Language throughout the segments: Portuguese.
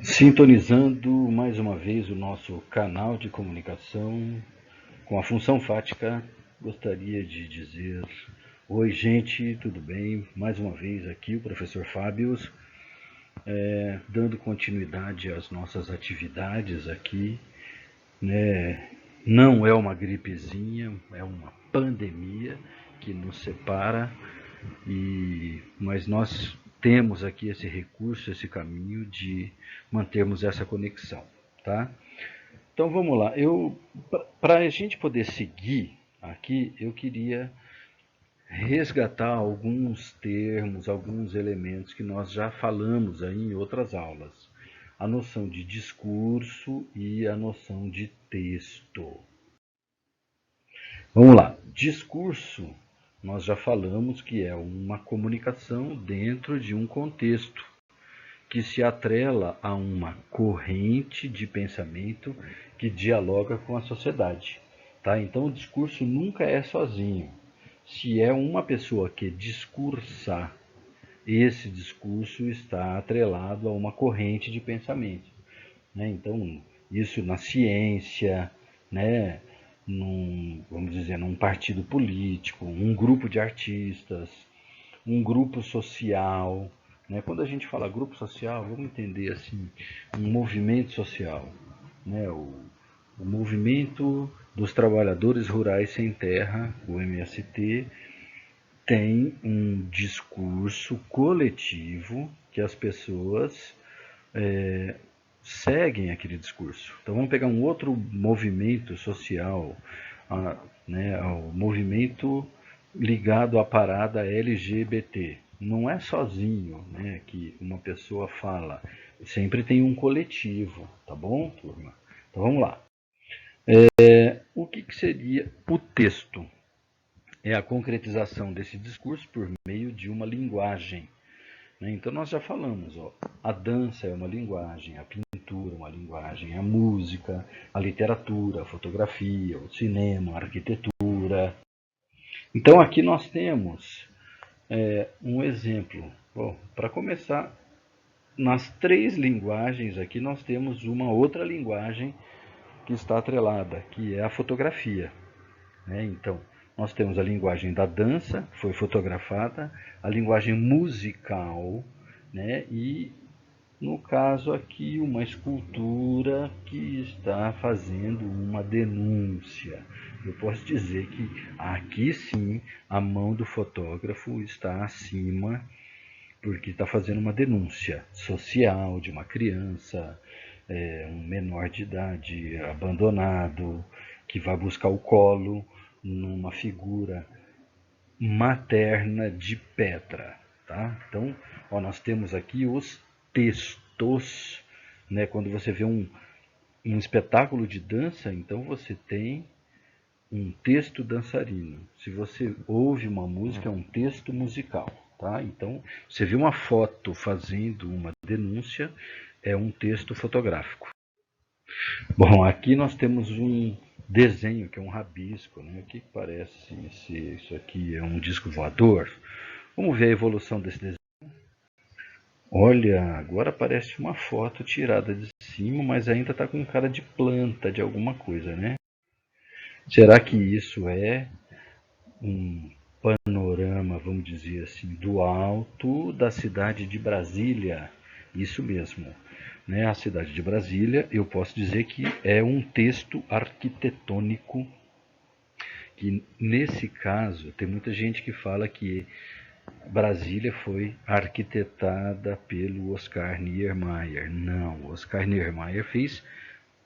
Sintonizando mais uma vez o nosso canal de comunicação com a função fática, gostaria de dizer: oi, gente, tudo bem? Mais uma vez aqui o professor Fábios, dando continuidade às nossas atividades aqui, né? Não é uma gripezinha, é uma pandemia que nos separa, mas nós temos aqui esse recurso, esse caminho de mantermos essa conexão, tá? Então vamos lá. Para a gente poder seguir aqui, eu queria resgatar alguns termos, alguns elementos que nós já falamos aí em outras aulas. A noção de discurso e a noção de texto. Vamos lá. Discurso, nós já falamos que é uma comunicação dentro de um contexto que se atrela a uma corrente de pensamento que dialoga com a sociedade. Tá? Então o discurso nunca é sozinho. Se é uma pessoa que discursar, esse discurso está atrelado a uma corrente de pensamento. Né? Então, isso na ciência, né? Vamos dizer, num partido político, um grupo de artistas, um grupo social. Né? Quando a gente fala grupo social, vamos entender assim, um movimento social. Né? O movimento dos trabalhadores rurais sem terra, o MST, tem um discurso coletivo que as pessoas seguem aquele discurso. Então vamos pegar um outro movimento social, né, o movimento ligado à parada LGBT. Não é sozinho, né, que uma pessoa fala, sempre tem um coletivo, tá bom, turma? Então vamos lá. O que seria o texto? É a concretização desse discurso por meio de uma linguagem. Né? Então nós já falamos, ó, a dança é uma linguagem, a pintura é uma linguagem, a música, a literatura, a fotografia, o cinema, a arquitetura. Então aqui nós temos um exemplo. Para começar, nas três linguagens aqui nós temos uma outra linguagem que está atrelada, que é a fotografia. Né? Então, nós temos a linguagem da dança, que foi fotografada, a linguagem musical, né? E, no caso aqui, uma escultura que está fazendo uma denúncia. Eu posso dizer que aqui sim a mão do fotógrafo está acima, porque está fazendo uma denúncia social de uma criança, um menor de idade abandonado, que vai buscar o colo numa figura materna de pedra. Tá? Então, ó, nós temos aqui os textos. Né? Quando você vê um espetáculo de dança, então você tem um texto dançarino. Se você ouve uma música, é um texto musical. Tá? Então, você vê uma foto fazendo uma denúncia, é um texto fotográfico. Bom, aqui nós temos um desenho que é um rabisco, né? O que parece ser isso aqui? É um disco voador? Vamos ver a evolução desse desenho. Olha, agora parece uma foto tirada de cima, mas ainda está com cara de planta, de alguma coisa, né? Será que isso é um panorama, vamos dizer assim, do alto da cidade de Brasília? Isso mesmo. Né? A cidade de Brasília, eu posso dizer que é um texto arquitetônico que, nesse caso, tem muita gente que fala que Brasília foi arquitetada pelo Oscar Niemeyer. Não, o Oscar Niemeyer fez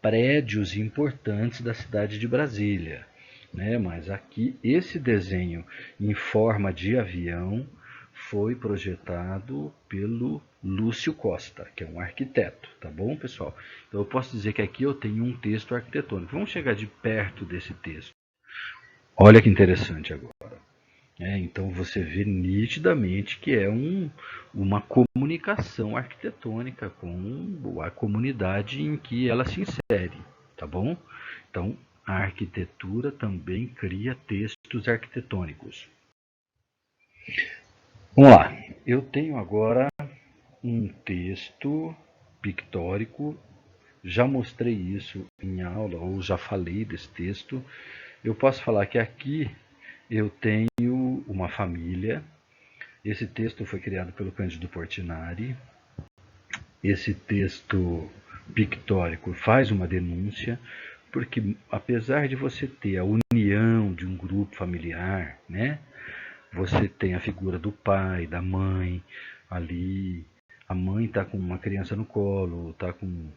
prédios importantes da cidade de Brasília. Né? Mas aqui, esse desenho em forma de avião foi projetado pelo Lúcio Costa, que é um arquiteto, tá bom, pessoal? Então eu posso dizer que aqui eu tenho um texto arquitetônico. Vamos chegar de perto desse texto. Olha que interessante agora. Então você vê nitidamente que é uma comunicação arquitetônica com a comunidade em que ela se insere, tá bom? Então a arquitetura também cria textos arquitetônicos. Vamos lá, eu tenho agora um texto pictórico. Já mostrei isso em aula, ou já falei desse texto. Eu posso falar que aqui eu tenho uma família. Esse texto foi criado pelo Cândido Portinari. Esse texto pictórico faz uma denúncia, porque apesar de você ter a união de um grupo familiar, né? Você tem a figura do pai, da mãe ali. A mãe está com uma criança no colo, está com,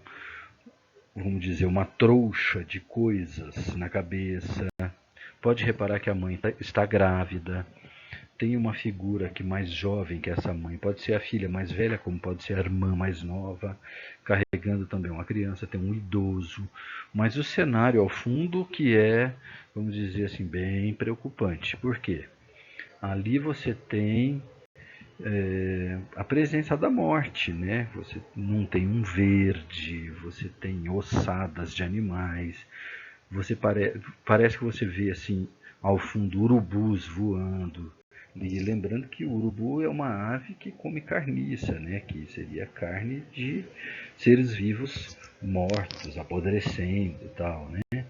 vamos dizer, uma trouxa de coisas na cabeça. Pode reparar que a mãe está grávida. Tem uma figura que mais jovem que essa mãe. Pode ser a filha mais velha, como pode ser a irmã mais nova, carregando também uma criança. Tem um idoso. Mas o cenário ao fundo que é, vamos dizer assim, bem preocupante. Por quê? Ali você tem a presença da morte, né? Você não tem um verde, você tem ossadas de animais, você parece que você vê assim ao fundo urubus voando. E lembrando que o urubu é uma ave que come carniça, né? Que seria carne de seres vivos mortos, apodrecendo e tal, né?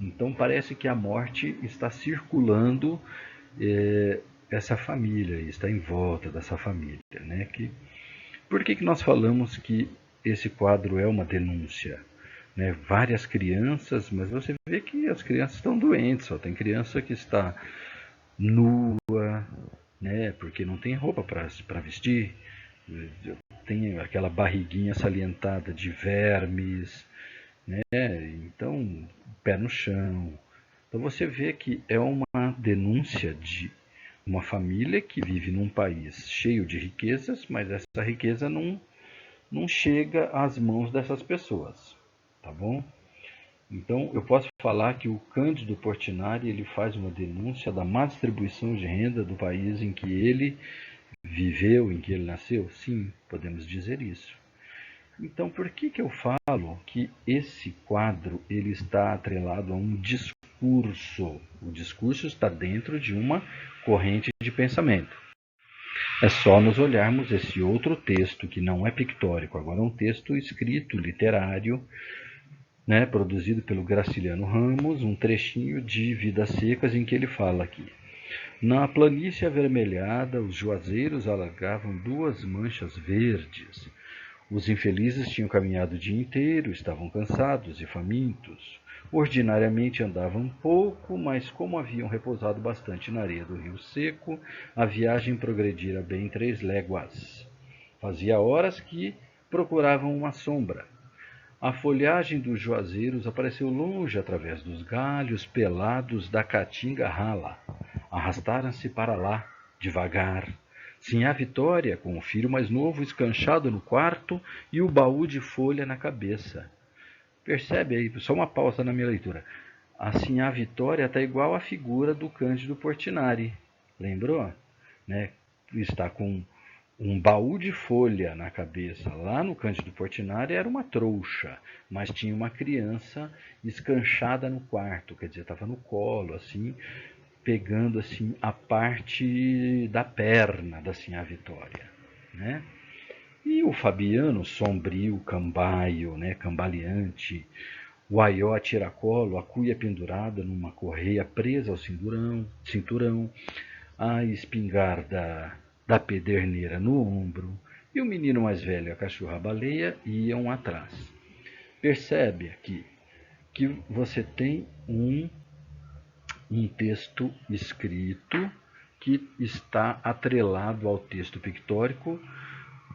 Então parece que a morte está circulando essa família, está em volta dessa família, né? Por que nós falamos que esse quadro é uma denúncia? Né? Várias crianças, mas você vê que as crianças estão doentes, só tem criança que está nua, né? Porque não tem roupa para vestir, tem aquela barriguinha salientada de vermes, né? Então, pé no chão. Então você vê que é uma denúncia de uma família que vive num país cheio de riquezas, mas essa riqueza não chega às mãos dessas pessoas, tá bom? Então eu posso falar que o Cândido Portinari ele faz uma denúncia da má distribuição de renda do país em que ele viveu, em que ele nasceu? Sim, podemos dizer isso. Então por que eu falo que esse quadro ele está atrelado a um discurso? O discurso está dentro de uma corrente de pensamento. É só nos olharmos esse outro texto, que não é pictórico, agora é um texto escrito, literário, né, produzido pelo Graciliano Ramos, um trechinho de Vidas Secas, em que ele fala aqui. Na planície avermelhada, os juazeiros alargavam duas manchas verdes. Os infelizes tinham caminhado o dia inteiro, estavam cansados e famintos. Ordinariamente andavam pouco, mas como haviam repousado bastante na areia do rio seco, a viagem progredira bem 3 léguas. Fazia horas que procuravam uma sombra. A folhagem dos juazeiros apareceu longe através dos galhos pelados da caatinga rala. Arrastaram-se para lá, devagar. Sinhá Vitória, com o filho mais novo escanchado no quarto e o baú de folha na cabeça. Percebe aí, só uma pausa na minha leitura. A Sinhá Vitória está igual à figura do Cândido Portinari. Lembrou? Né? Está com um baú de folha na cabeça. Lá no Cândido Portinari era uma trouxa, mas tinha uma criança escanchada no quarto, quer dizer, estava no colo, assim, pegando assim a parte da perna da Sinhá Vitória, né? E o Fabiano, sombrio, cambaio, né, cambaleante, o aió a tiracolo, a cuia pendurada numa correia presa ao cinturão, a espingarda da pederneira no ombro, e o menino mais velho, a cachorra-baleia, iam atrás. Percebe aqui que você tem um texto escrito que está atrelado ao texto pictórico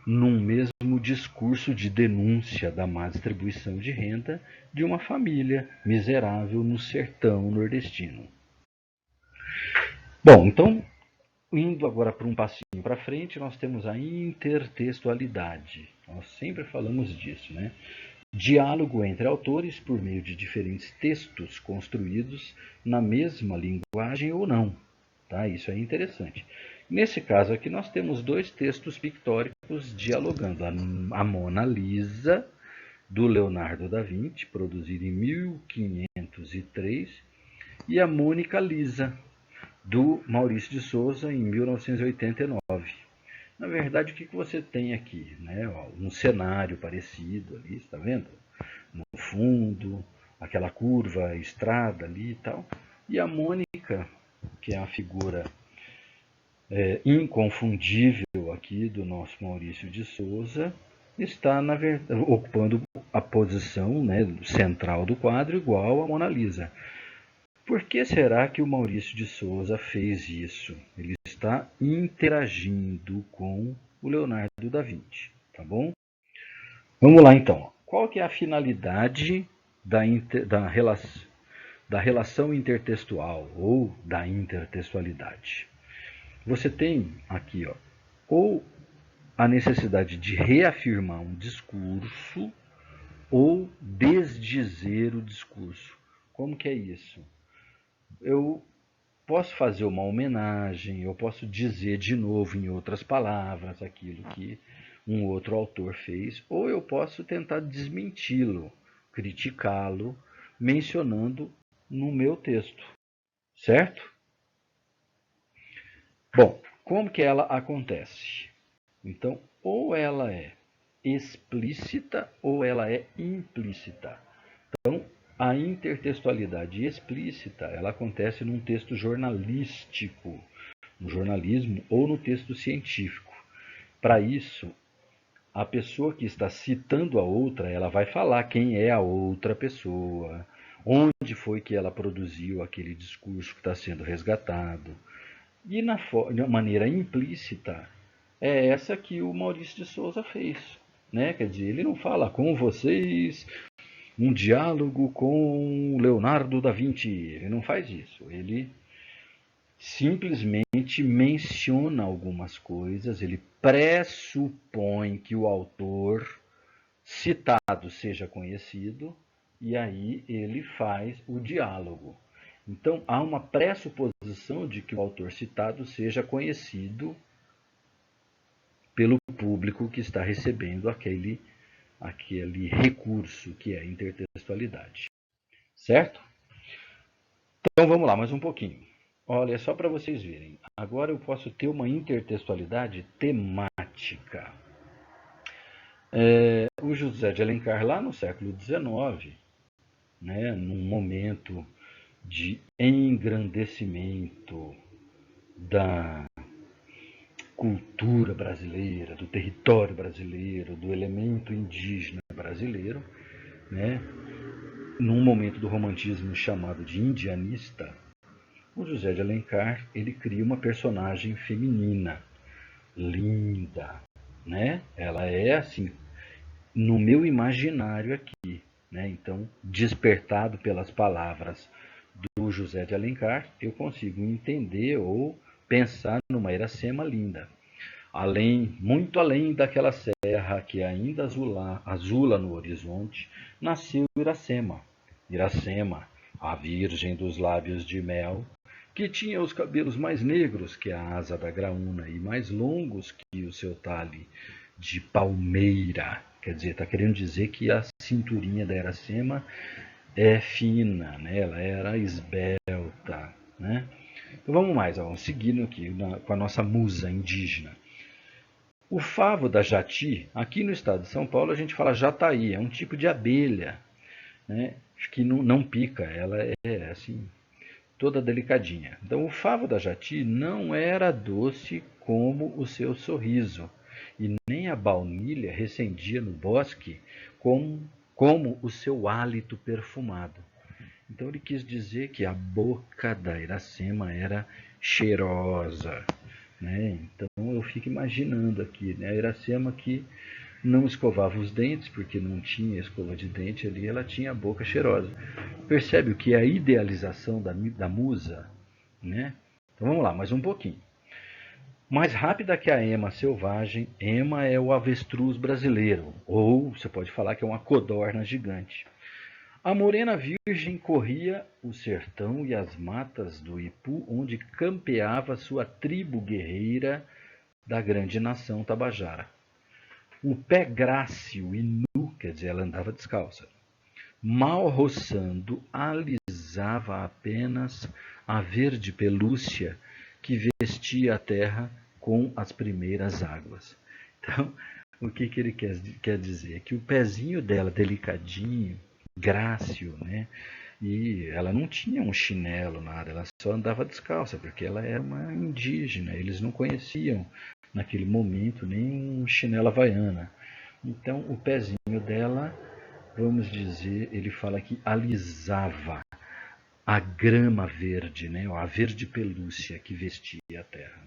num mesmo discurso de denúncia da má distribuição de renda de uma família miserável no sertão nordestino. Bom, então, indo agora para um passinho para frente, nós temos a intertextualidade. Nós sempre falamos disso, né? Diálogo entre autores por meio de diferentes textos construídos na mesma linguagem ou não. Tá? Isso é interessante. Nesse caso aqui nós temos dois textos pictóricos dialogando. A Mona Lisa, do Leonardo da Vinci, produzida em 1503, e a Mônica Lisa, do Maurício de Souza, em 1989. Na verdade, o que você tem aqui? Né? Ó, um cenário parecido ali, está vendo? No fundo, aquela curva, estrada ali e tal. E a Mônica, que é a figura inconfundível aqui do nosso Maurício de Souza, está ocupando a posição, né, central do quadro, igual a Mona Lisa. Por que será que o Maurício de Souza fez isso? Ele está interagindo com o Leonardo da Vinci, tá bom? Vamos lá então. Qual que é a finalidade da relação intertextual ou da intertextualidade? Você tem aqui, ó, ou a necessidade de reafirmar um discurso ou desdizer o discurso. Como que é isso? Eu posso fazer uma homenagem, eu posso dizer de novo em outras palavras aquilo que um outro autor fez, ou eu posso tentar desmenti-lo, criticá-lo, mencionando no meu texto, certo? Bom, como que ela acontece? Então, ou ela é explícita ou ela é implícita. Então, a intertextualidade explícita, ela acontece num texto jornalístico, no jornalismo ou no texto científico. Para isso, a pessoa que está citando a outra, ela vai falar quem é a outra pessoa, onde foi que ela produziu aquele discurso que está sendo resgatado. E na maneira implícita, é essa que o Maurício de Souza fez. Né? Quer dizer, ele não fala com vocês um diálogo com Leonardo da Vinci. Ele não faz isso. Ele simplesmente menciona algumas coisas, ele pressupõe que o autor citado seja conhecido e aí ele faz o diálogo. Então há uma pressuposição de que o autor citado seja conhecido pelo público que está recebendo aquele recurso que é a intertextualidade. Certo? Então vamos lá, mais um pouquinho. Olha, só para vocês verem. Agora eu posso ter uma intertextualidade temática. O José de Alencar, lá no século XIX, né, num momento de engrandecimento da cultura brasileira, do território brasileiro, do elemento indígena brasileiro, né, num momento do romantismo chamado de indianista, o José de Alencar ele cria uma personagem feminina, linda, né? Ela é assim, no meu imaginário aqui, né? Então, despertado pelas palavras do José de Alencar, eu consigo entender ou pensar numa Iracema linda. Muito além daquela serra que ainda azula no horizonte, nasceu Iracema. Iracema, a virgem dos lábios de mel, que tinha os cabelos mais negros que a asa da graúna e mais longos que o seu talhe de palmeira. Quer dizer, está querendo dizer que a cinturinha da Iracema é fina, né? Ela era esbelta. Né? Então vamos mais, vamos seguindo aqui com a nossa musa indígena. O favo da jati, aqui no estado de São Paulo a gente fala jataí, é um tipo de abelha, né? Que não pica, ela é assim, toda delicadinha. Então o favo da jati não era doce como o seu sorriso, e nem a baunilha recendia no bosque como o seu hálito perfumado. Então ele quis dizer que a boca da Iracema era cheirosa. Né? Então eu fico imaginando aqui, né? A Iracema que não escovava os dentes, porque não tinha escova de dente ali, ela tinha a boca cheirosa. Percebe o que é a idealização da musa? Né? Então vamos lá, mais um pouquinho. Mais rápida que a ema selvagem, ema é o avestruz brasileiro, ou você pode falar que é uma codorna gigante. A morena virgem corria o sertão e as matas do Ipu, onde campeava sua tribo guerreira da grande nação Tabajara. O pé grácil e nu, quer dizer, ela andava descalça, mal roçando, alisava apenas a verde pelúcia que vestia a terra com as primeiras águas. Então, o que ele quer dizer? É que o pezinho dela, delicadinho, grácil, né? E ela não tinha um chinelo, nada, ela só andava descalça, porque ela era uma indígena, eles não conheciam naquele momento nem um chinelo havaiana. Então, o pezinho dela, vamos dizer, ele fala que alisava a grama verde, né? A verde pelúcia que vestia a terra.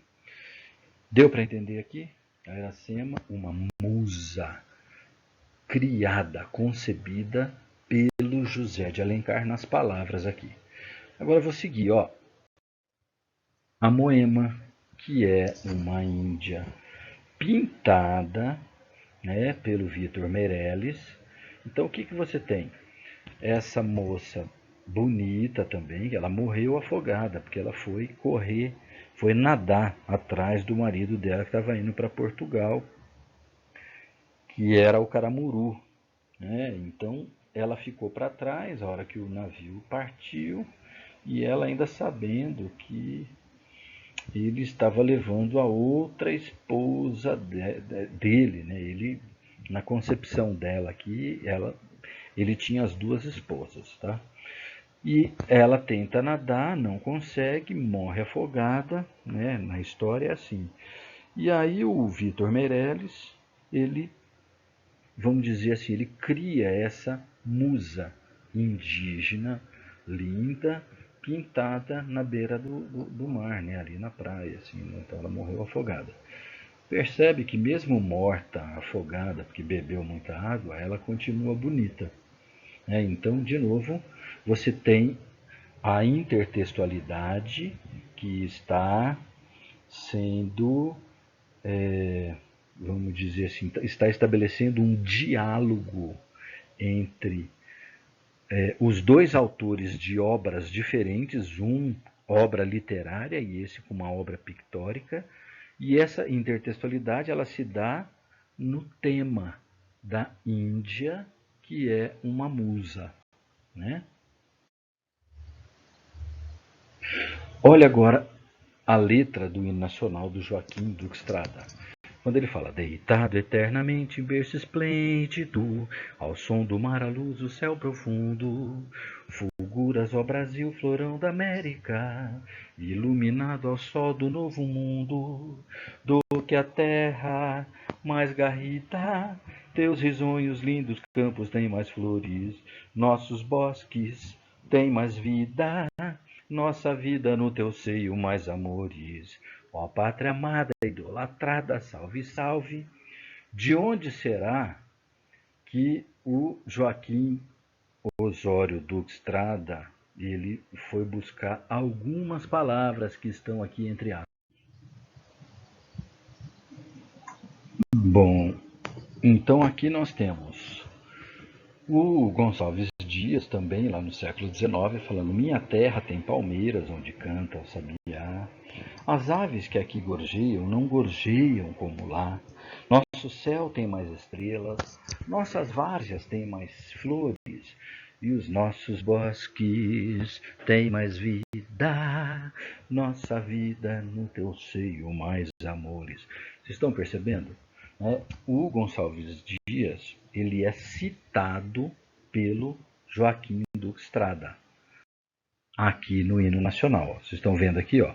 Deu para entender aqui? A Iracema, uma musa criada, concebida pelo José de Alencar nas palavras aqui. Agora eu vou seguir, ó. A Moema, que é uma índia pintada, né, pelo Vitor Meirelles. Então o que você tem? Essa moça bonita também, ela morreu afogada, porque ela foi correr, foi nadar atrás do marido dela que estava indo para Portugal, que era o Caramuru, né? Então ela ficou para trás a hora que o navio partiu, e ela ainda sabendo que ele estava levando a outra esposa dele, né? Ele, na concepção dela aqui, ele tinha as duas esposas, tá? E ela tenta nadar, não consegue, morre afogada, né? Na história é assim. E aí o Vitor Meirelles, ele, vamos dizer assim, ele cria essa musa indígena, linda, pintada na beira do mar, né? Ali na praia, assim, né? Então ela morreu afogada. Percebe que mesmo morta, afogada, porque bebeu muita água, ela continua bonita. Né? Então, de novo, você tem a intertextualidade que está sendo, vamos dizer assim, está estabelecendo um diálogo entre os dois autores de obras diferentes, um obra literária e esse com uma obra pictórica, e essa intertextualidade ela se dá no tema da Índia, que é uma musa, né? Olha agora a letra do hino nacional do Joaquim Duque Estrada. Quando ele fala, deitado eternamente em berço esplêndido, ao som do mar à luz do céu profundo, fulguras, ó Brasil, florão da América, iluminado ao sol do novo mundo, do que a terra mais garrida, teus risonhos lindos campos têm mais flores, nossos bosques têm mais vida, nossa vida no teu seio mais amores. Ó pátria amada, idolatrada, salve, salve. De onde será que o Joaquim Osório Duque Estrada ele foi buscar algumas palavras que estão aqui entre aspas? Bom, então aqui nós temos o Gonçalves Dias também, lá no século XIX, falando: minha terra tem palmeiras onde canta o sabiá. As aves que aqui gorjeiam não gorjeiam como lá. Nosso céu tem mais estrelas, nossas várzeas têm mais flores, e os nossos bosques têm mais vida. Nossa vida no teu seio mais amores. Vocês estão percebendo? O Gonçalves Dias ele é citado pelo Joaquim Duque Estrada aqui no hino nacional. Vocês estão vendo aqui, ó.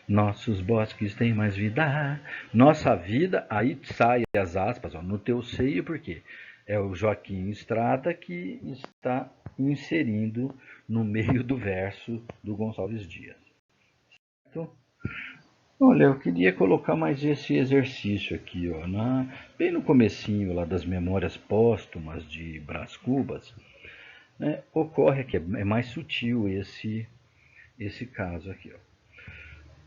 Nossos bosques têm mais vida, nossa vida, aí sai as aspas, ó, no teu seio, porque é o Joaquim Estrada que está inserindo no meio do verso do Gonçalves Dias. Certo? Olha, eu queria colocar mais esse exercício aqui, ó, bem no comecinho lá das memórias póstumas de Brás Cubas, né, ocorre que é mais sutil esse caso aqui, ó.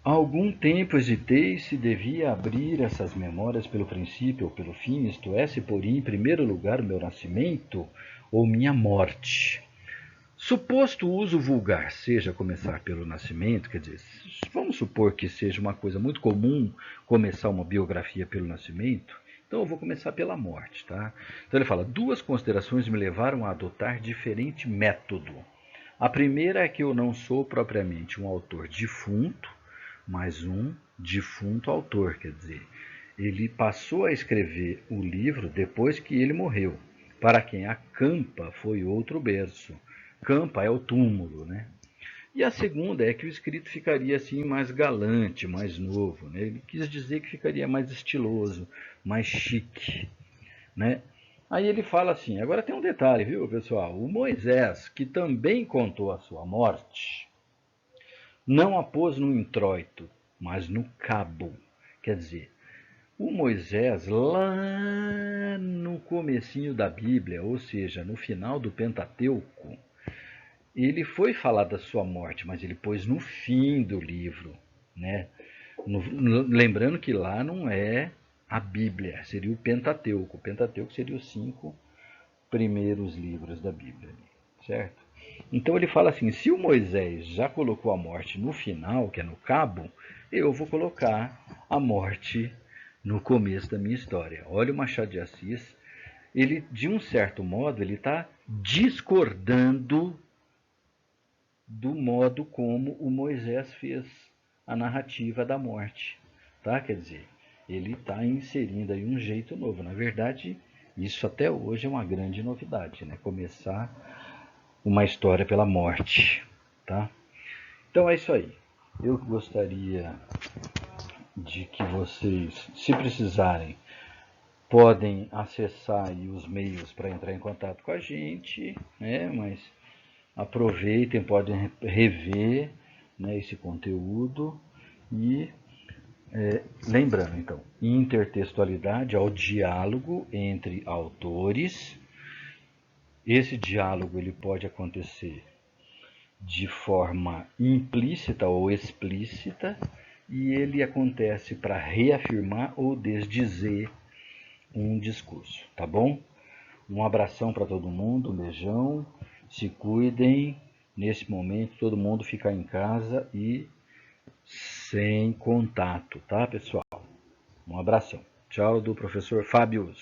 Há algum tempo hesitei se devia abrir essas memórias pelo princípio ou pelo fim, isto é, se poria em primeiro lugar o meu nascimento ou minha morte. Suposto o uso vulgar seja começar pelo nascimento, quer dizer, vamos supor que seja uma coisa muito comum começar uma biografia pelo nascimento, então eu vou começar pela morte, tá? Então ele fala, duas considerações me levaram a adotar diferente método. A primeira é que eu não sou propriamente um autor defunto, mas um defunto autor, quer dizer, ele passou a escrever o livro depois que ele morreu. Para quem a campa foi outro berço. Campa é o túmulo, né? E a segunda é que o escrito ficaria assim mais galante, mais novo, né? Ele quis dizer que ficaria mais estiloso, mais chique, né? Aí ele fala assim, agora tem um detalhe, viu, pessoal? O Moisés, que também contou a sua morte, não a pôs no introito, mas no cabo. Quer dizer, o Moisés, lá no comecinho da Bíblia, ou seja, no final do Pentateuco, ele foi falar da sua morte, mas ele pôs no fim do livro, né? Lembrando que lá não é a Bíblia, seria o Pentateuco. O Pentateuco seria os 5 primeiros livros da Bíblia, certo? Então ele fala assim, se o Moisés já colocou a morte no final, que é no cabo, eu vou colocar a morte no começo da minha história. Olha o Machado de Assis, ele, de um certo modo, ele está discordando do modo como o Moisés fez a narrativa da morte, tá? Quer dizer, ele está inserindo aí um jeito novo. Na verdade, isso até hoje é uma grande novidade, né? Começar uma história pela morte, tá? Então é isso aí. Eu gostaria de que vocês, se precisarem, podem acessar aí os meios para entrar em contato com a gente, né? Mas aproveitem, podem rever, né, esse conteúdo e lembrando então, intertextualidade é o diálogo entre autores. Esse diálogo ele pode acontecer de forma implícita ou explícita e ele acontece para reafirmar ou desdizer um discurso, tá bom? Um abração para todo mundo, um beijão, se cuidem. Nesse momento, todo mundo ficar em casa e sem contato, tá, pessoal? Um abração. Tchau do professor Fábio.